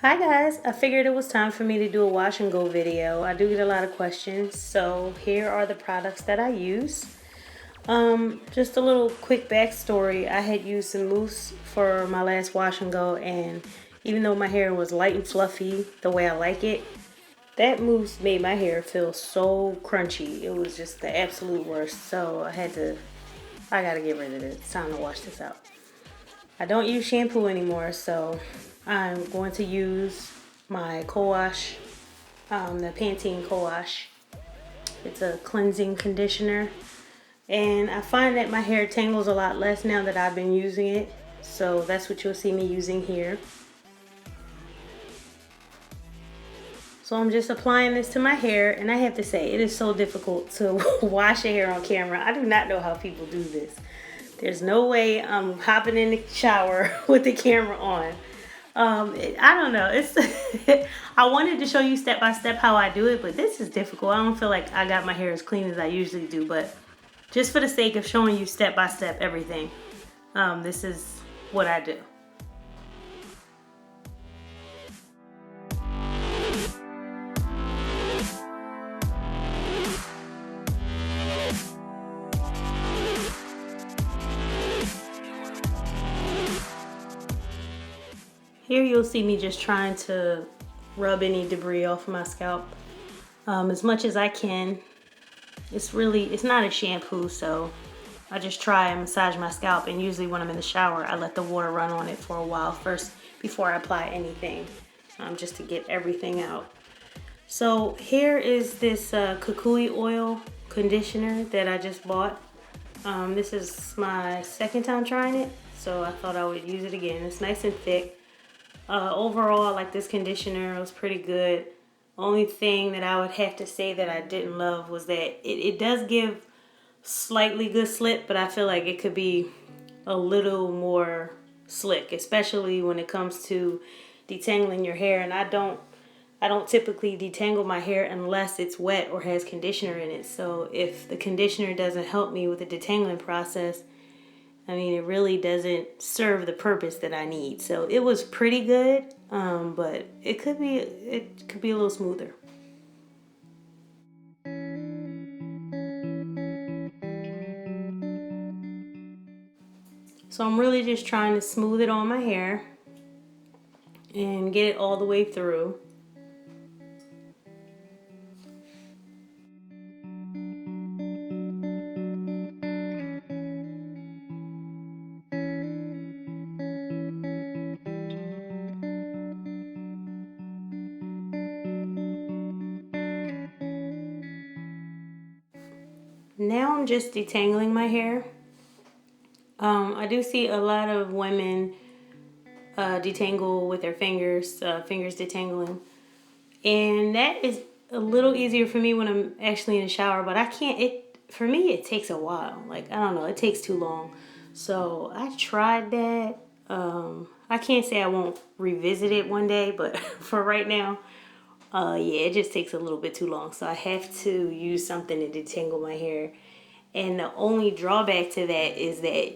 Hi guys, I figured it was time for me to do a wash and go video. I do get a lot of questions, so here are the products that I use. Just a little quick backstory. I had used some mousse for my last wash and go, and even though my hair was light and fluffy the way I like it, that mousse made my hair feel so crunchy. It was just the absolute worst. So I gotta get rid of it. It's time to wash this out. I don't use shampoo anymore, so I'm going to use my co-wash, the Pantene co-wash. It's a cleansing conditioner, and I find that my hair tangles a lot less now that I've been using it, so that's what you'll see me using here. So I'm just applying this to my hair, and I have to say, it is so difficult to wash your hair on camera. I do not know how people do this. There's no way I'm hopping in the shower with the camera on. I don't know. It's I wanted to show you step by step how I do it, but this is difficult. I don't feel like I got my hair as clean as I usually do, but just for the sake of showing you step by step everything, this is what I do. Here you'll see me just trying to rub any debris off of my scalp as much as I can. It's not a shampoo, so I just try and massage my scalp, and usually when I'm in the shower, I let the water run on it for a while first before I apply anything, just to get everything out. So here is this Kukui oil conditioner that I just bought. This is my second time trying it, so I thought I would use it again. It's nice and thick. Overall, I like this conditioner. It was pretty good. Only thing that I would have to say that I didn't love was that it does give slightly good slip, but I feel like it could be a little more slick, especially when it comes to detangling your hair. And I don't typically detangle my hair unless it's wet or has conditioner in it. So if the conditioner doesn't help me with the detangling process, I mean, it really doesn't serve the purpose that I need. So it was pretty good, but it could be a little smoother. So I'm really just trying to smooth it on my hair and get it all the way through. Now I'm just detangling my hair. I do see a lot of women detangle with their fingers, fingers detangling. And that is a little easier for me when I'm actually in the shower, but I can't, for me, it takes a while. Like, I don't know, it takes too long. So I tried that. I can't say I won't revisit it one day, but for right now, yeah, it just takes a little bit too long. So I have to use something to detangle my hair. And the only drawback to that is that,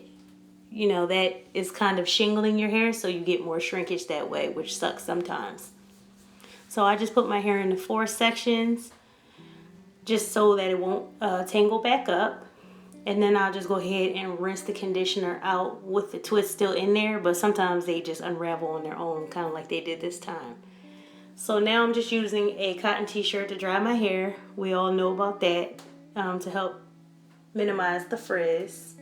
that is kind of shingling your hair, so you get more shrinkage that way, which sucks sometimes. So I just put my hair into 4 sections just so that it won't tangle back up. And then I'll just go ahead and rinse the conditioner out with the twist still in there, but sometimes they just unravel on their own, kind of like they did this time. So now I'm just using a cotton t-shirt to dry my hair. We all know about that, to help minimize the frizz.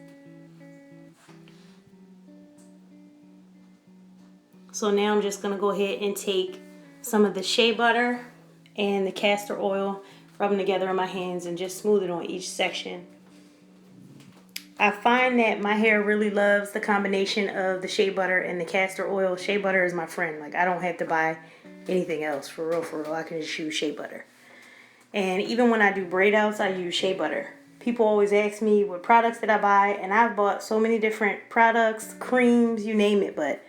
So now I'm just going to go ahead and take some of the shea butter and the castor oil, rub them together in my hands, and just smooth it on each section. I find that my hair really loves the combination of the shea butter and the castor oil. Shea butter is my friend. Like, I don't have to buy anything else. For real, for real. I can just use shea butter. And even when I do braid outs, I use shea butter. People always ask me what products did I buy, and I've bought so many different products, creams, you name it, but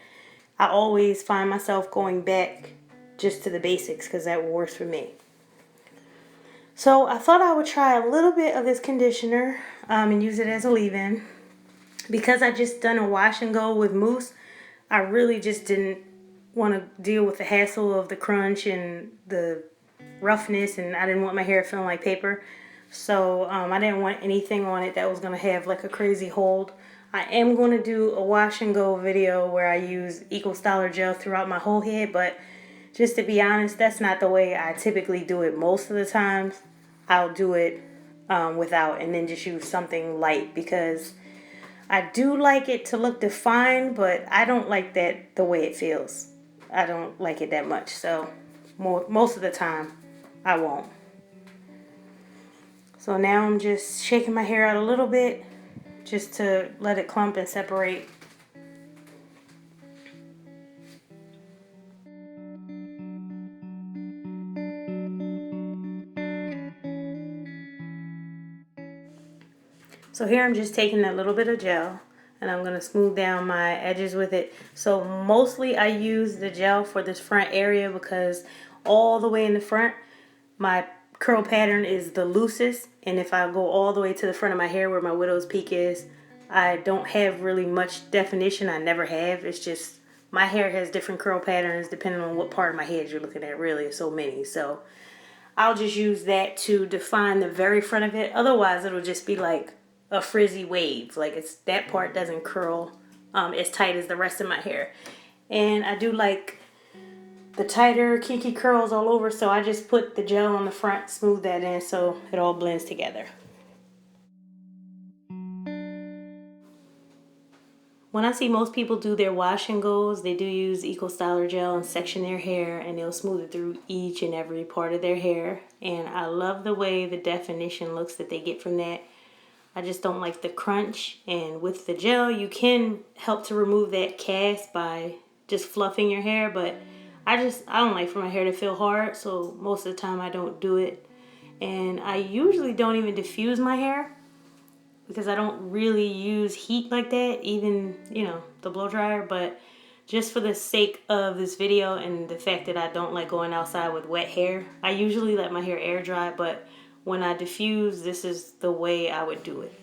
I always find myself going back just to the basics because that works for me. So I thought I would try a little bit of this conditioner and use it as a leave-in. Because I just done a wash and go with mousse, I really just didn't want to deal with the hassle of the crunch and the roughness, and I didn't want my hair feeling like paper. So I didn't want anything on it that was going to have like a crazy hold. I am going to do a wash and go video where I use Eco Styler gel throughout my whole head, but just to be honest, that's not the way I typically do it most of the times. I'll do it without, and then just use something light, because I do like it to look defined, but I don't like that the way it feels. I don't like it that much, so most of the time I won't. So now I'm just shaking my hair out a little bit just to let it clump and separate. So here I'm just taking a little bit of gel and I'm going to smooth down my edges with it. So mostly I use the gel for this front area because all the way in the front, my curl pattern is the loosest. And if I go all the way to the front of my hair where my widow's peak is, I don't have really much definition. I never have. It's just my hair has different curl patterns depending on what part of my head you're looking at. Really, so many. So I'll just use that to define the very front of it. Otherwise, it'll just be like a frizzy wave. Like it's that part doesn't curl as tight as the rest of my hair. And I do like the tighter kinky curls all over, so I just put the gel on the front, smooth that in so it all blends together. When I see most people do their wash and goes, they do use Eco Styler gel and section their hair, and they'll smooth it through each and every part of their hair. And I love the way the definition looks that they get from that. I just don't like the crunch, and with the gel you can help to remove that cast by just fluffing your hair, but I don't like for my hair to feel hard, so most of the time I don't do it. And I usually don't even diffuse my hair because I don't really use heat like that, even, the blow dryer. But just for the sake of this video and the fact that I don't like going outside with wet hair, I usually let my hair air dry, but when I diffuse, this is the way I would do it.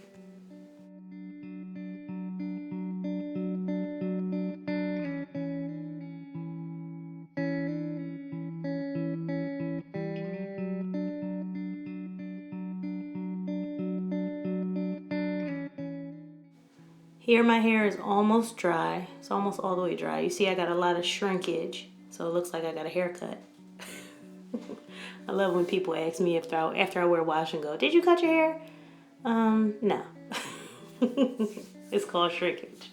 Here my hair is almost dry. It's almost all the way dry. You see I got a lot of shrinkage, so it looks like I got a haircut. I love when people ask me after I wear wash and go, did you cut your hair? No. It's called shrinkage.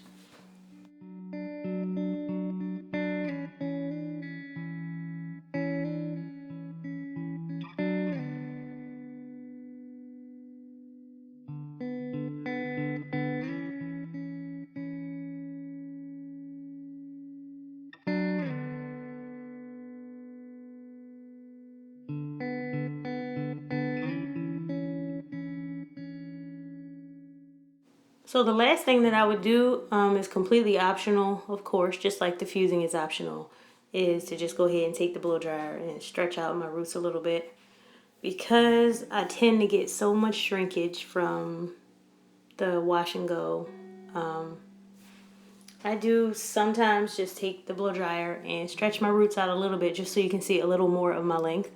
So the last thing that I would do is completely optional, of course, just like diffusing is optional, is to just go ahead and take the blow dryer and stretch out my roots a little bit. Because I tend to get so much shrinkage from the wash and go, I do sometimes just take the blow dryer and stretch my roots out a little bit just so you can see a little more of my length.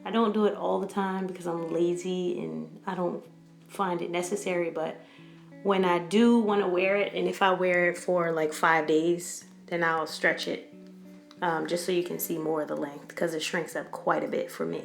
I don't do it all the time because I'm lazy and I don't find it necessary, but when I do want to wear it, and if I wear it for like 5 days, then I'll stretch it just so you can see more of the length, because it shrinks up quite a bit for me.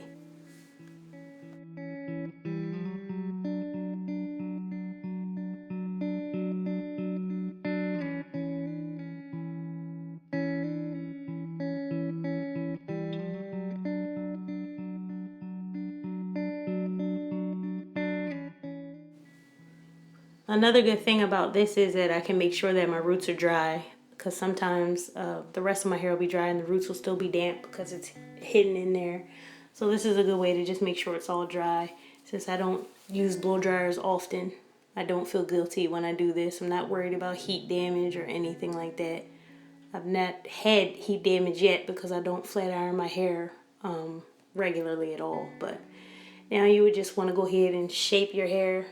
Another good thing about this is that I can make sure that my roots are dry, because sometimes the rest of my hair will be dry and the roots will still be damp because it's hidden in there. So this is a good way to just make sure it's all dry. Since I don't use blow dryers often, I don't feel guilty when I do this. I'm not worried about heat damage or anything like that. I've not had heat damage yet because I don't flat iron my hair regularly at all. But now you would just want to go ahead and shape your hair.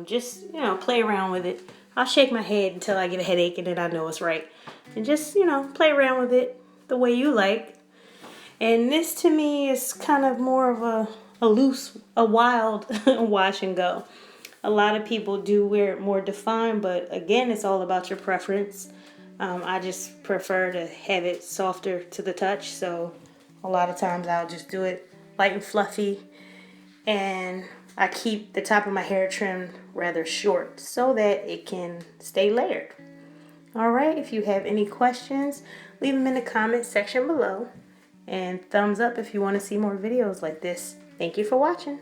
Just, play around with it. I'll shake my head until I get a headache and then I know it's right. And just, play around with it. the way you like. And this to me is kind of more of a loose, a wild wash and go. A lot of people do wear it more defined, but again, it's all about your preference. I just prefer to have it softer to the touch, so a lot of times I'll just do it light and fluffy, and I keep the top of my hair trimmed rather short so that it can stay layered. Alright, if you have any questions, leave them in the comment section below, and thumbs up if you want to see more videos like this. Thank you for watching.